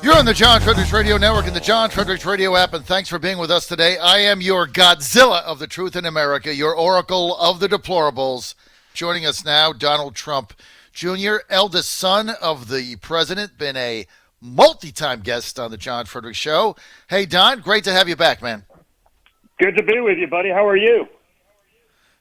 You're on the John Fredericks Radio Network and the John Fredericks Radio app, and thanks for being with us today. I am your Godzilla of the truth in America, your oracle of the deplorables. Joining us now, Donald Trump Jr., eldest son of the president, been a multi-time guest on the John Fredericks Show. Hey, Don, great to have you back, man. Good to be with you, buddy. How are you?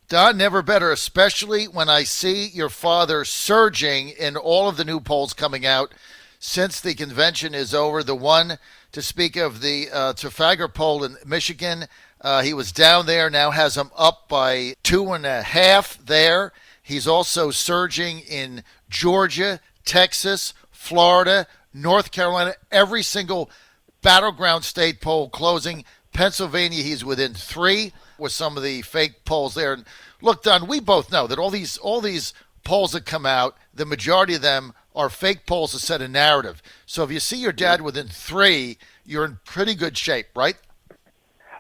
Don, never better, especially when I see your father surging in all of the new polls coming out since the convention is over. The one, to speak of, the Trafalgar poll in Michigan, he was down there, now has him up by 2.5 there. He's also surging in Georgia, Texas, Florida, North Carolina, every single battleground state poll closing. Pennsylvania, he's within 3 with some of the fake polls there. And look, Don, we both know that all these polls that come out, the majority of them are fake polls to set a narrative. So if you see your dad within 3, you're in pretty good shape, right?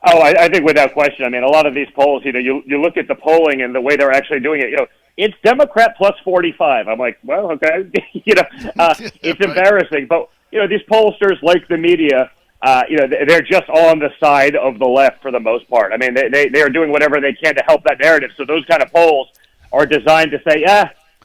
Oh, I think without question. I mean, a lot of these polls, you look at the polling and the way they're actually doing it, it's Democrat plus 45. I'm like, well, okay. It's embarrassing. But, these pollsters, like the media, they're just on the side of the left for the most part. I mean, they are doing whatever they can to help that narrative. So those kind of polls are designed to say,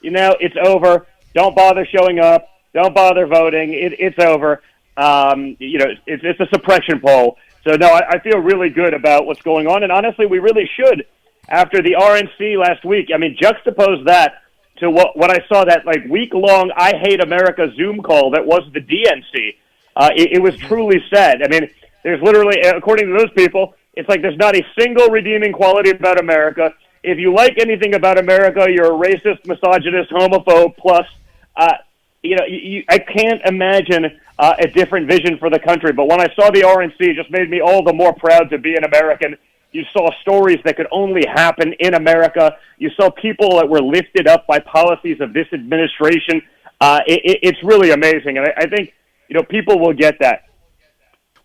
it's over. Don't bother showing up. Don't bother voting. It's over. It's a suppression poll. So, no, I feel really good about what's going on. And honestly, we really should. After the RNC last week, I mean, juxtapose that to what I saw, that week-long I Hate America Zoom call that was the DNC. It was truly sad. I mean, there's literally, according to those people, it's like there's not a single redeeming quality about America. If you like anything about America, you're a racist, misogynist, homophobe, plus, I can't imagine a different vision for the country. But when I saw the RNC, it just made me all the more proud to be an American. You saw stories that could only happen in America. You saw people that were lifted up by policies of this administration. It's really amazing. And I think, people will get that.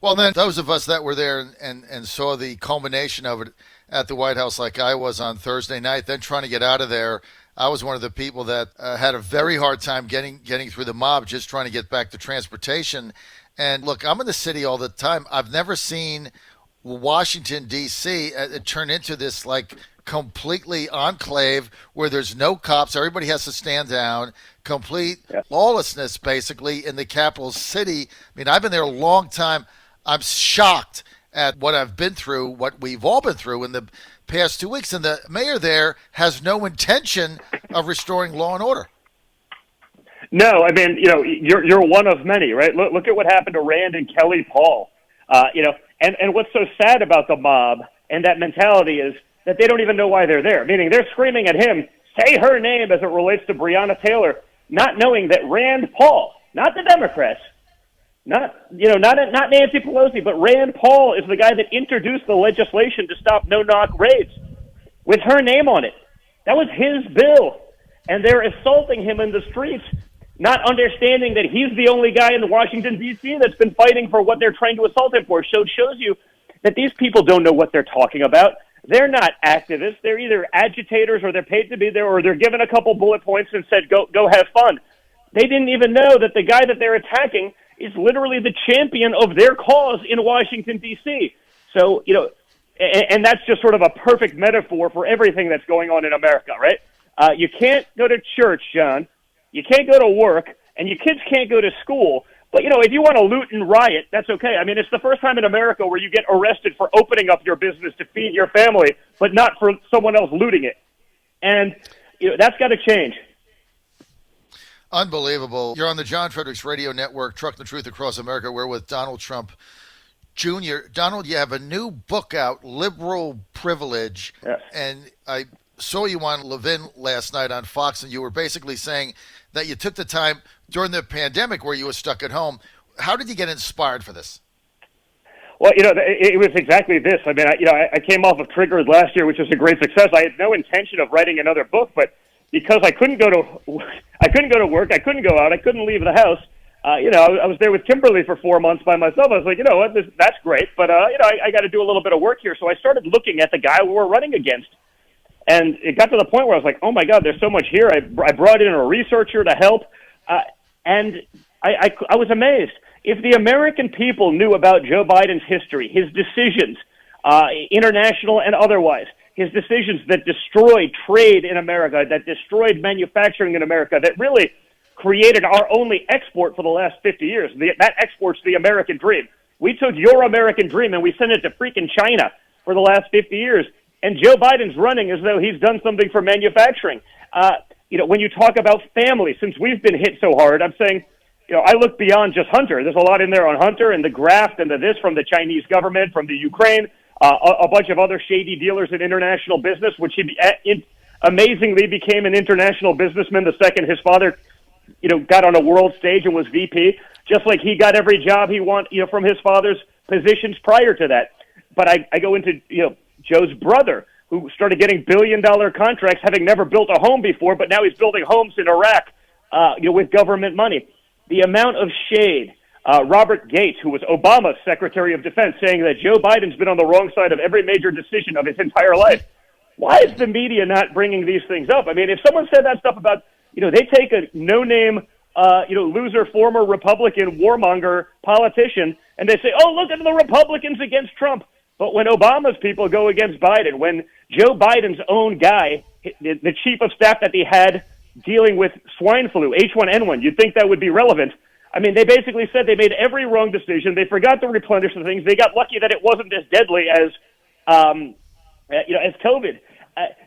Well, then, those of us that were there and saw the culmination of it at the White House, like I was on Thursday night, then trying to get out of there, I was one of the people that had a very hard time getting through the mob, just trying to get back to transportation. And look, I'm in the city all the time. I've never seen Washington, D.C. Turn into this completely enclave where there's no cops. Everybody has to stand down. Complete lawlessness, basically, in the capital city. I mean, I've been there a long time. I'm shocked at what I've been through, what we've all been through in the past 2 weeks. And the mayor there has no intention of restoring law and order. No, I mean, you're one of many, right? Look at what happened to Rand and Kelly Paul. And what's so sad about the mob and that mentality is that they don't even know why they're there. Meaning they're screaming at him, say her name as it relates to Breonna Taylor, not knowing that Rand Paul, not the Democrats, not Nancy Pelosi, but Rand Paul is the guy that introduced the legislation to stop no-knock raids with her name on it. That was his bill. And they're assaulting him in the streets, not understanding that he's the only guy in Washington, D.C. that's been fighting for what they're trying to assault him for. So it shows you that these people don't know what they're talking about. They're not activists. They're either agitators or they're paid to be there or they're given a couple bullet points and said, go have fun. They didn't even know that the guy that they're attacking is literally the champion of their cause in Washington, D.C. So, and that's just sort of a perfect metaphor for everything that's going on in America, right? You can't go to church, John. You can't go to work, and your kids can't go to school. But, if you want to loot and riot, that's okay. I mean, it's the first time in America where you get arrested for opening up your business to feed your family, but not for someone else looting it. And, that's got to change. Unbelievable. You're on the John Fredericks Radio Network, Trucking the Truth Across America. We're with Donald Trump Jr. Donald, you have a new book out, Liberal Privilege, yes. And I saw you on Levin last night on Fox, and you were basically saying that you took the time during the pandemic where you were stuck at home. How did you get inspired for this? Well, it was exactly this. I mean, I came off of Triggered last year, which was a great success. I had no intention of writing another book, but because I couldn't go to work, I couldn't go out, I couldn't leave the house. I was there with Kimberly for 4 months by myself. I was like, what, that's great, but I got to do a little bit of work here. So I started looking at the guy we were running against, and it got to the point where I was like, oh my God, there's so much here. I brought in a researcher to help, and I was amazed. If the American people knew about Joe Biden's history, his decisions, international and otherwise, his decisions that destroyed trade in America, that destroyed manufacturing in America, that really created our only export for the last 50 years. That export's the American dream. We took your American dream and we sent it to freaking China for the last 50 years. And Joe Biden's running as though he's done something for manufacturing. When you talk about family, since we've been hit so hard, I'm saying, I look beyond just Hunter. There's a lot in there on Hunter and the graft and the this from the Chinese government, from the Ukraine, a bunch of other shady dealers in international business, which he amazingly became an international businessman the second his father, got on a world stage and was VP, just like he got every job he wanted, from his father's positions prior to that. But I go into, Joe's brother, who started getting billion-dollar contracts, having never built a home before, but now he's building homes in Iraq, with government money. The amount of shade, Robert Gates, who was Obama's Secretary of Defense, saying that Joe Biden's been on the wrong side of every major decision of his entire life. Why is the media not bringing these things up? I mean, if someone said that stuff about, they take a no-name, loser, former Republican warmonger politician, and they say, oh, look at the Republicans against Trump. But when Obama's people go against Biden, when Joe Biden's own guy, the chief of staff that he had dealing with swine flu, H1N1, you'd think that would be relevant. I mean, they basically said they made every wrong decision. They forgot to replenish the things. They got lucky that it wasn't as deadly as COVID.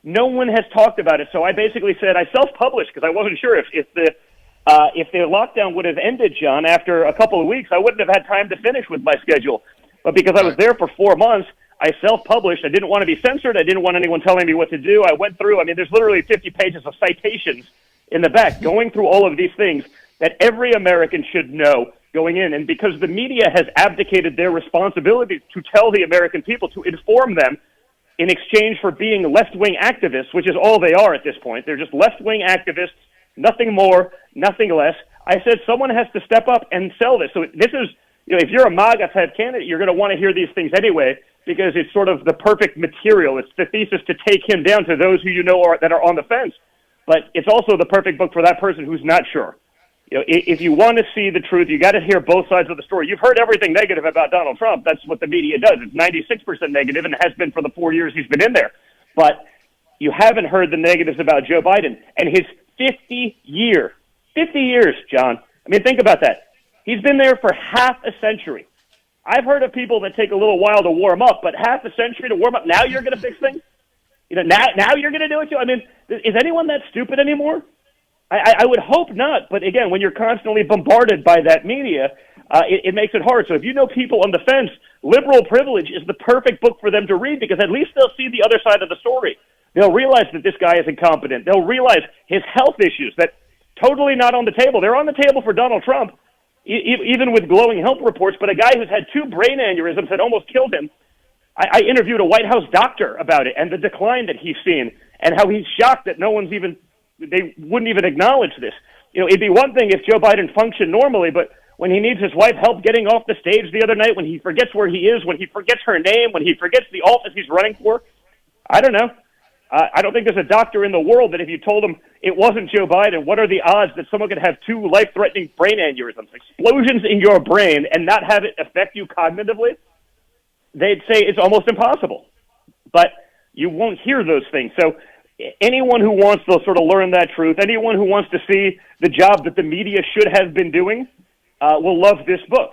No one has talked about it. So I basically said I self-published because I wasn't sure if the lockdown would have ended, John, after a couple of weeks. I wouldn't have had time to finish with my schedule. But because I was there for 4 months, I self-published. I didn't want to be censored. I didn't want anyone telling me what to do. I went through, there's literally 50 pages of citations in the back going through all of these things that every American should know going in. And because the media has abdicated their responsibility to tell the American people, to inform them in exchange for being left-wing activists, which is all they are at this point. They're just left-wing activists, nothing more, nothing less. I said someone has to step up and sell this. So this is, if you're a MAGA-type candidate, you're going to want to hear these things anyway because it's sort of the perfect material. It's the thesis to take him down to those who that are on the fence. But it's also the perfect book for that person who's not sure. If you want to see the truth, you got to hear both sides of the story. You've heard everything negative about Donald Trump. That's what the media does. It's 96% negative and has been for the 4 years he's been in there. But you haven't heard the negatives about Joe Biden and his 50 years, John. I mean, think about that. He's been there for half a century. I've heard of people that take a little while to warm up, but half a century to warm up. Now you're going to fix things? Now you're going to do it too? I mean, is anyone that stupid anymore? I would hope not. But again, when you're constantly bombarded by that media, it makes it hard. So if you know people on the fence, Liberal Privilege is the perfect book for them to read because at least they'll see the other side of the story. They'll realize that this guy is incompetent. They'll realize his health issues that totally not on the table. They're on the table for Donald Trump, even with glowing health reports. But a guy who's had 2 brain aneurysms that almost killed him, I interviewed a White House doctor about it and the decline that he's seen and how he's shocked that they wouldn't even acknowledge this. It'd be one thing if Joe Biden functioned normally, but when he needs his wife help getting off the stage the other night, when he forgets where he is, when he forgets her name, when he forgets the office he's running for, I don't know. I don't think there's a doctor in the world that if you told him it wasn't Joe Biden, what are the odds that someone could have 2 life-threatening brain aneurysms, explosions in your brain, and not have it affect you cognitively? They'd say it's almost impossible. But you won't hear those things. So anyone who wants to sort of learn that truth, anyone who wants to see the job that the media should have been doing, will love this book.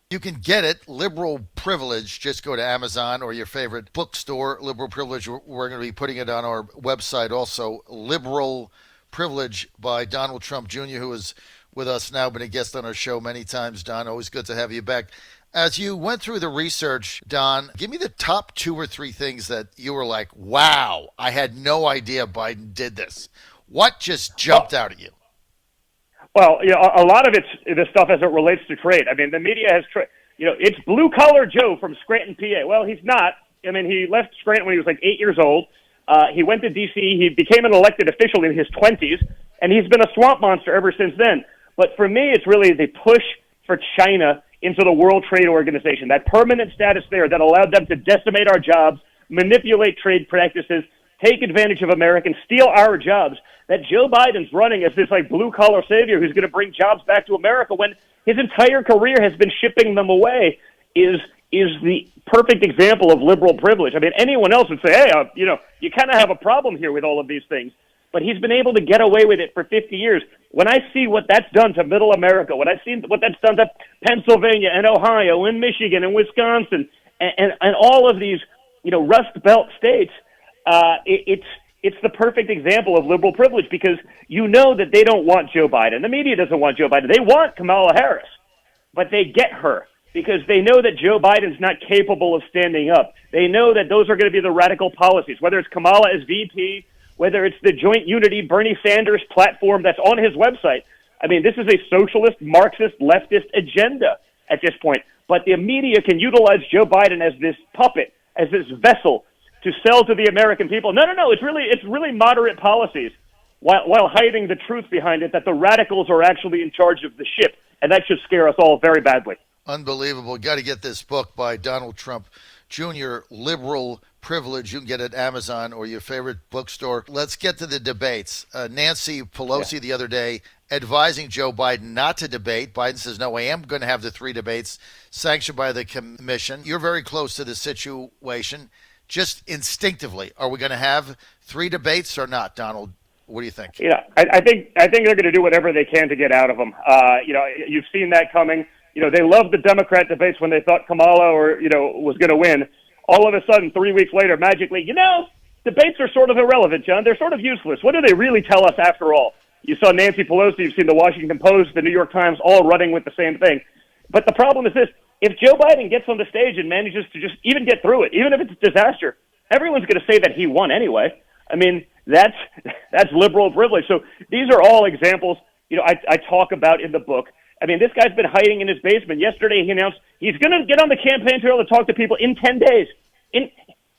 You can get it, Liberal Privilege. Just go to Amazon or your favorite bookstore, Liberal Privilege. We're going to be putting it on our website also, Liberal Privilege by Donald Trump Jr., who is with us now, been a guest on our show many times. Don, always good to have you back. As you went through the research, Don, give me the top 2 or 3 things that you were like, wow, I had no idea Biden did this. What just jumped out at you? Well, a lot of it's the stuff as it relates to trade. I mean, the media has, it's blue-collar Joe from Scranton, PA. Well, he's not. I mean, he left Scranton when he was like 8 years old. He went to D.C. He became an elected official in his 20s, and he's been a swamp monster ever since then. But for me, it's really the push for China into the World Trade Organization, that permanent status there that allowed them to decimate our jobs, manipulate trade practices, take advantage of Americans, steal our jobs, that Joe Biden's running as this like blue-collar savior who's going to bring jobs back to America when his entire career has been shipping them away is the perfect example of liberal privilege. I mean, anyone else would say, hey, you kind of have a problem here with all of these things. But he's been able to get away with it for 50 years. When I see what that's done to middle America, when I see what that's done to Pennsylvania and Ohio and Michigan and Wisconsin and all of these, Rust Belt states, it's the perfect example of liberal privilege because you know that they don't want Joe Biden. The media doesn't want Joe Biden. They want Kamala Harris, but they get her because they know that Joe Biden's not capable of standing up. They know that those are going to be the radical policies, whether it's Kamala as VP, whether it's the Joint Unity Bernie Sanders platform that's on his website. I mean, this is a socialist, Marxist, leftist agenda at this point. But the media can utilize Joe Biden as this puppet, as this vessel to sell to the American people. No, it's really moderate policies while hiding the truth behind it that the radicals are actually in charge of the ship. And that should scare us all very badly. Unbelievable. Got to get this book by Donald Trump Jr., Liberal Privilege. You can get it at Amazon or your favorite bookstore. Let's get to the debates. Nancy Pelosi the other day advising Joe Biden not to debate. Biden says, no, I am going to have the 3 debates sanctioned by the commission. You're very close to the situation. Just instinctively, are we going to have 3 debates or not, Donald? What do you think? I think they're going to do whatever they can to get out of them. You've seen that coming. They loved the Democrat debates when they thought Kamala was going to win. All of a sudden, 3 weeks later, magically, debates are sort of irrelevant, John. They're sort of useless. What do they really tell us after all? You saw Nancy Pelosi, you've seen the Washington Post, the New York Times, all running with the same thing. But the problem is this. If Joe Biden gets on the stage and manages to just even get through it, even if it's a disaster, everyone's going to say that he won anyway. I mean, that's liberal privilege. So these are all examples, I talk about in the book. I mean, this guy's been hiding in his basement. Yesterday he announced he's going to get on the campaign trail to talk to people in 10 days.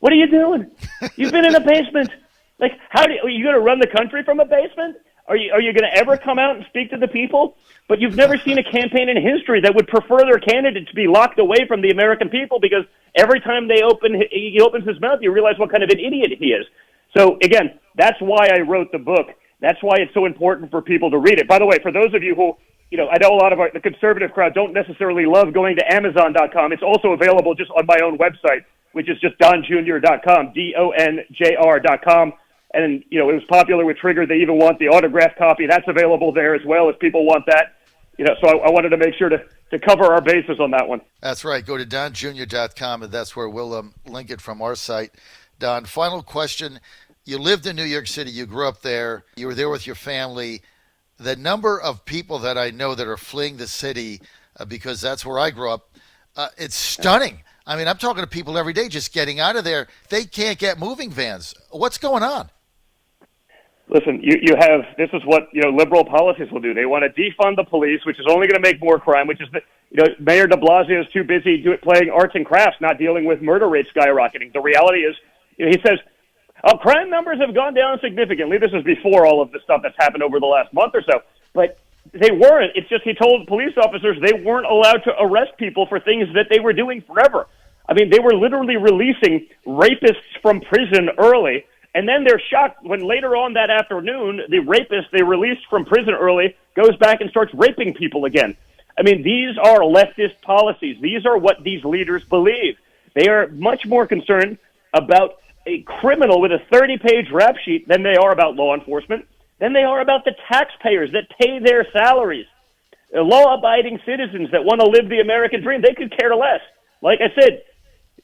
What are you doing? You've been in a basement. Like, are you going to run the country from a basement? Are you going to ever come out and speak to the people? But you've never seen a campaign in history that would prefer their candidate to be locked away from the American people because every time he opens his mouth, you realize what kind of an idiot he is. So, again, that's why I wrote the book. That's why it's so important for people to read it. By the way, for those of you who, I know a lot of the conservative crowd don't necessarily love going to Amazon.com. It's also available just on my own website, which is just donjr.com, DONJR.com. And, it was popular with Trigger. They even want the autographed copy. That's available there as well if people want that. So I wanted to make sure to cover our bases on that one. That's right. Go to donjr.com, and that's where we'll link it from our site. Don, final question. You lived in New York City. You grew up there. You were there with your family. The number of people that I know that are fleeing the city because that's where I grew up, it's stunning. I mean, I'm talking to people every day just getting out of there. They can't get moving vans. What's going on? Listen, you have, this is what, liberal policies will do. They want to defund the police, which is only going to make more crime, which is Mayor de Blasio is too busy playing arts and crafts, not dealing with murder rates skyrocketing. The reality is, he says, crime numbers have gone down significantly. This is before all of the stuff that's happened over the last month or so. But they weren't. It's just he told police officers they weren't allowed to arrest people for things that they were doing forever. I mean, they were literally releasing rapists from prison early. And then they're shocked when later on that afternoon, the rapist they released from prison early goes back and starts raping people again. I mean, these are leftist policies. These are what these leaders believe. They are much more concerned about a criminal with a 30-page rap sheet than they are about law enforcement, than they are about the taxpayers that pay their salaries. The law-abiding citizens that want to live the American dream, they could care less. Like I said,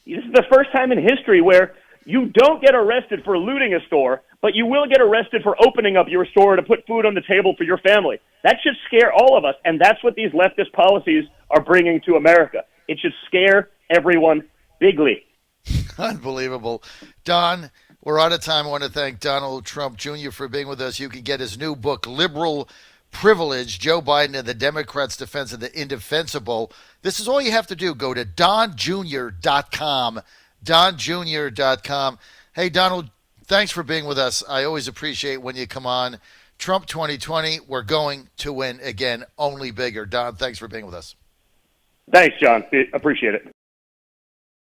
this is the first time in history where you don't get arrested for looting a store, but you will get arrested for opening up your store to put food on the table for your family. That should scare all of us, and that's what these leftist policies are bringing to America. It should scare everyone bigly. Unbelievable. Don, we're out of time. I want to thank Donald Trump Jr. for being with us. You can get his new book, Liberal Privilege, Joe Biden and the Democrats' Defense of the Indefensible. This is all you have to do. Go to donjr.com. donjr.com. Hey, Donald, thanks for being with us. I always appreciate when you come on. Trump 2020, we're going to win again, only bigger. Don, thanks for being with us. Thanks, John. Appreciate it.